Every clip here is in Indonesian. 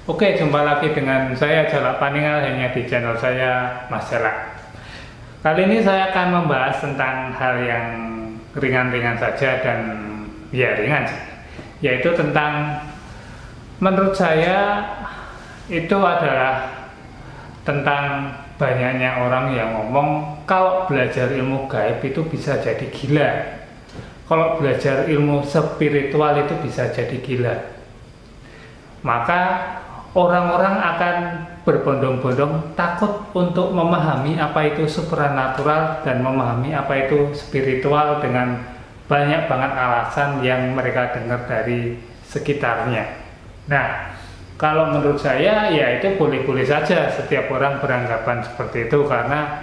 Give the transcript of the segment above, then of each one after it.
Oke, jumpa lagi dengan saya Jalak Paningal hanya di channel saya Mas Jalak. Kali ini saya akan membahas tentang hal yang ringan-ringan saja dan ya ringan sih, yaitu tentang menurut saya itu adalah tentang banyaknya orang yang ngomong kalau belajar ilmu gaib itu bisa jadi gila, kalau belajar ilmu spiritual itu bisa jadi gila. Maka orang-orang akan berbondong-bondong takut untuk memahami apa itu supranatural dan memahami apa itu spiritual dengan banyak banget alasan yang mereka dengar dari sekitarnya. Nah, kalau menurut saya ya itu boleh-boleh saja setiap orang beranggapan seperti itu, karena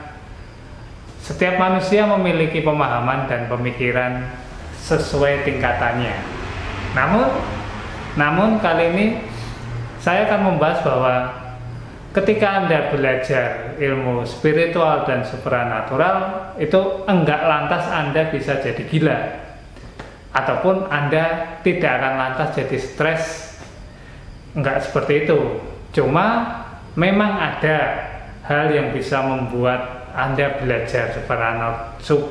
setiap manusia memiliki pemahaman dan pemikiran sesuai tingkatannya. Namun kali ini saya akan membahas bahwa ketika Anda belajar ilmu spiritual dan supranatural itu enggak lantas Anda bisa jadi gila, ataupun Anda tidak akan lantas jadi stres. Enggak seperti itu. Cuma memang ada hal yang bisa membuat Anda belajar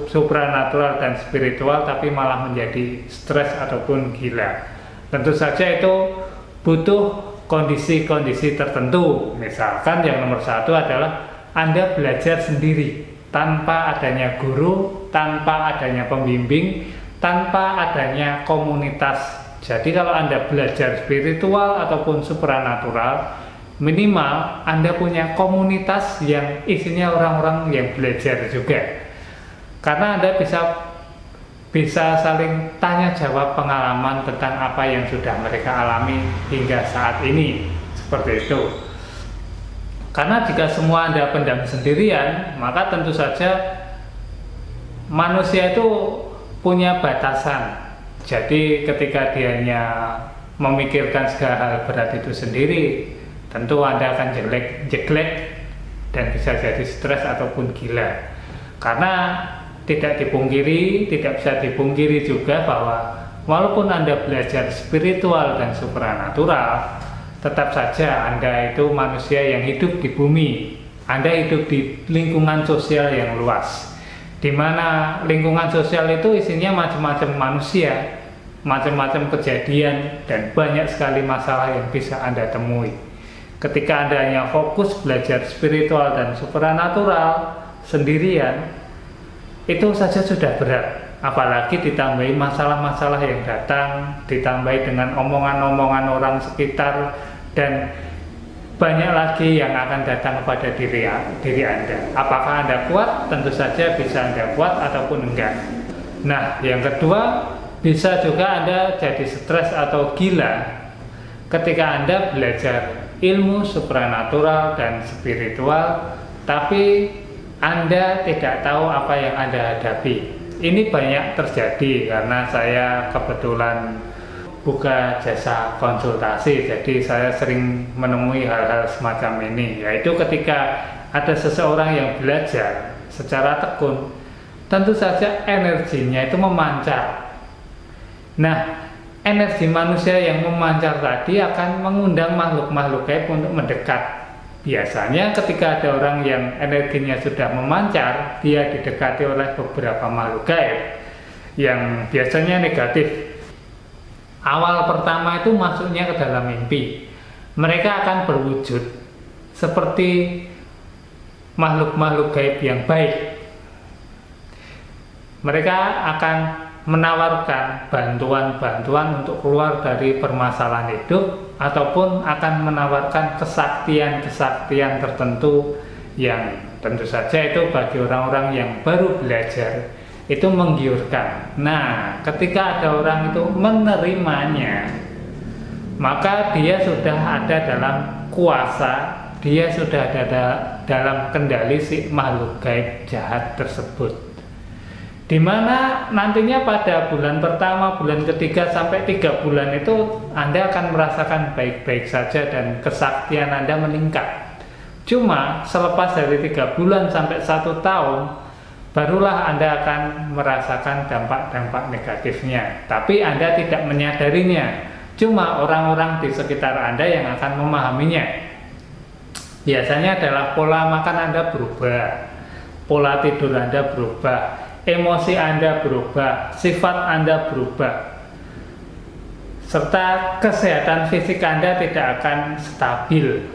supranatural dan spiritual tapi malah menjadi stres ataupun gila. Tentu saja itu butuh kondisi-kondisi tertentu. Misalkan yang nomor satu adalah Anda belajar sendiri tanpa adanya guru, tanpa adanya pembimbing, tanpa adanya komunitas. Jadi kalau Anda belajar spiritual ataupun supranatural, minimal Anda punya komunitas yang isinya orang-orang yang belajar juga, karena Anda bisa saling tanya jawab pengalaman tentang apa yang sudah mereka alami hingga saat ini, seperti itu. Karena jika semua Anda pendam sendirian, maka tentu saja manusia itu punya batasan. Jadi ketika dia hanya memikirkan segala hal berat itu sendiri, tentu Anda akan jelek dan bisa jadi stres ataupun gila. Karena tidak bisa dipungkiri juga bahwa walaupun Anda belajar spiritual dan supranatural, tetap saja Anda itu manusia yang hidup di bumi. Anda hidup di lingkungan sosial yang luas, di mana lingkungan sosial itu isinya macam-macam manusia, macam-macam kejadian, dan banyak sekali masalah yang bisa Anda temui. Ketika Anda hanya fokus belajar spiritual dan supranatural sendirian, itu saja sudah berat, apalagi ditambahi masalah-masalah yang datang, ditambahi dengan omongan-omongan orang sekitar, dan banyak lagi yang akan datang kepada diri Anda. Apakah Anda kuat? Tentu saja bisa Anda kuat ataupun enggak. Nah, yang kedua, bisa juga Anda jadi stres atau gila ketika Anda belajar ilmu supranatural dan spiritual, tapi Anda tidak tahu apa yang Anda hadapi. Ini banyak terjadi karena saya kebetulan buka jasa konsultasi, jadi saya sering menemui hal-hal semacam ini, yaitu ketika ada seseorang yang belajar secara tekun, tentu saja energinya itu memancar. Nah, energi manusia yang memancar tadi akan mengundang makhluk-makhluk gaib untuk mendekat. Biasanya ketika ada orang yang energinya sudah memancar, dia didekati oleh beberapa makhluk gaib yang biasanya negatif. Awal pertama itu masuknya ke dalam mimpi. Mereka akan berwujud seperti makhluk-makhluk gaib yang baik. Mereka akan menawarkan bantuan-bantuan untuk keluar dari permasalahan hidup, ataupun akan menawarkan kesaktian-kesaktian tertentu yang tentu saja itu bagi orang-orang yang baru belajar itu menggiurkan. Nah, ketika ada orang itu menerimanya, maka dia sudah ada dalam kuasa, dia sudah ada dalam kendali si makhluk gaib jahat tersebut. Dimana nantinya pada bulan pertama, bulan ketiga sampai 3 bulan itu Anda akan merasakan baik-baik saja dan kesaktian Anda meningkat. Cuma selepas dari 3 bulan sampai 1 tahun, barulah Anda akan merasakan dampak-dampak negatifnya. Tapi Anda tidak menyadarinya, Cuma orang-orang di sekitar Anda yang akan memahaminya. Biasanya adalah pola makan Anda berubah, pola tidur Anda berubah, emosi Anda berubah, sifat Anda berubah, serta kesehatan fisik Anda tidak akan stabil.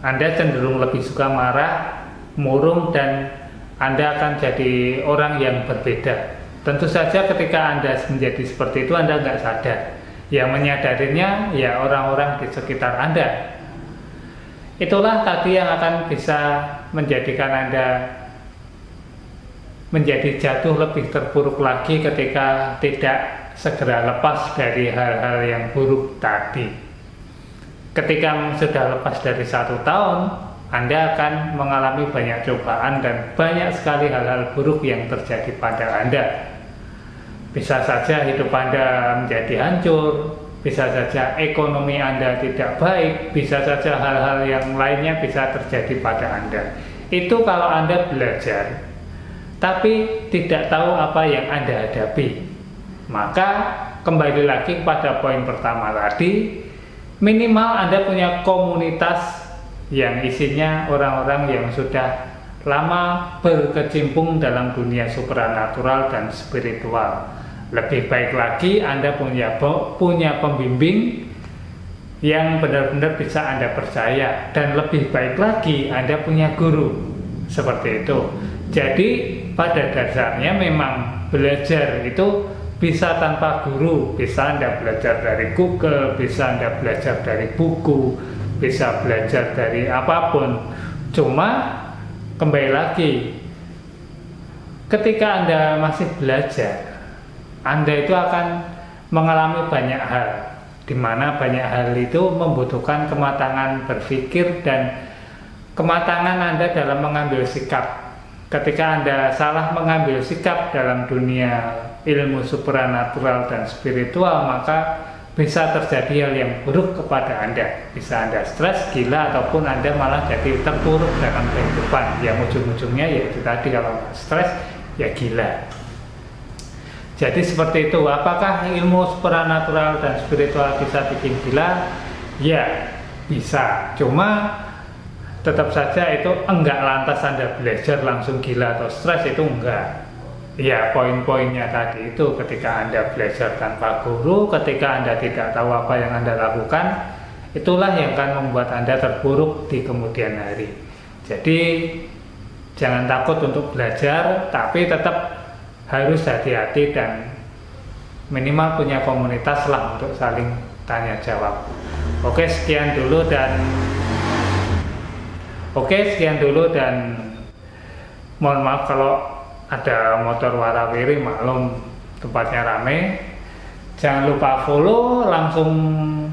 Anda cenderung lebih suka marah, murung, dan Anda akan jadi orang yang berbeda. Tentu saja ketika Anda menjadi seperti itu Anda nggak sadar. Yang menyadarinya ya orang-orang di sekitar Anda. Itulah tadi yang akan bisa menjadikan Anda menjadi jatuh lebih terpuruk lagi ketika tidak segera lepas dari hal-hal yang buruk tadi. Ketika sudah lepas dari 1 tahun, Anda akan mengalami banyak cobaan dan banyak sekali hal-hal buruk yang terjadi pada Anda. Bisa saja hidup Anda menjadi hancur, bisa saja ekonomi Anda tidak baik, bisa saja hal-hal yang lainnya bisa terjadi pada Anda. Itu kalau Anda belajar, tapi tidak tahu apa yang Anda hadapi. Maka kembali lagi pada poin pertama tadi, minimal Anda punya komunitas yang isinya orang-orang yang sudah lama berkecimpung dalam dunia supranatural dan spiritual. Lebih baik lagi Anda punya pembimbing yang benar-benar bisa Anda percaya, dan lebih baik lagi Anda punya guru. Seperti itu. Jadi pada dasarnya memang belajar itu bisa tanpa guru. Bisa Anda belajar dari Google, bisa Anda belajar dari buku, bisa belajar dari apapun. Cuma kembali lagi, ketika Anda masih belajar, Anda itu akan mengalami banyak hal, di mana banyak hal itu membutuhkan kematangan berpikir dan kematangan Anda dalam mengambil sikap. Ketika Anda salah mengambil sikap dalam dunia ilmu supranatural dan spiritual, maka bisa terjadi hal yang buruk kepada Anda. Bisa Anda stres, gila, ataupun Anda malah jadi terpuruk dalam kehidupan. Yang ujung-ujungnya yaitu tadi, kalau stres ya gila. Jadi seperti itu. Apakah ilmu supranatural dan spiritual bisa bikin gila? Ya, bisa. Cuma tetap saja itu enggak lantas Anda belajar langsung gila atau stres, itu enggak. Ya, poin-poinnya tadi itu, ketika Anda belajar tanpa guru, ketika Anda tidak tahu apa yang Anda lakukan, itulah yang akan membuat Anda terpuruk di kemudian hari. Jadi jangan takut untuk belajar, tapi tetap harus hati-hati dan minimal punya komunitas lah untuk saling tanya jawab. Oke, sekian dulu dan mohon maaf kalau ada motor warawiri, maklum tempatnya rame. Jangan lupa follow, langsung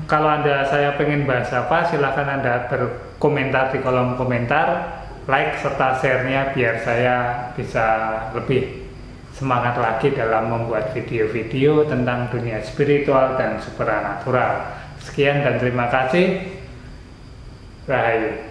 kalau saya pengen bahas apa silahkan Anda berkomentar di kolom komentar, like serta share-nya biar saya bisa lebih semangat lagi dalam membuat video-video tentang dunia spiritual dan supranatural. Sekian dan terima kasih. Rahayu.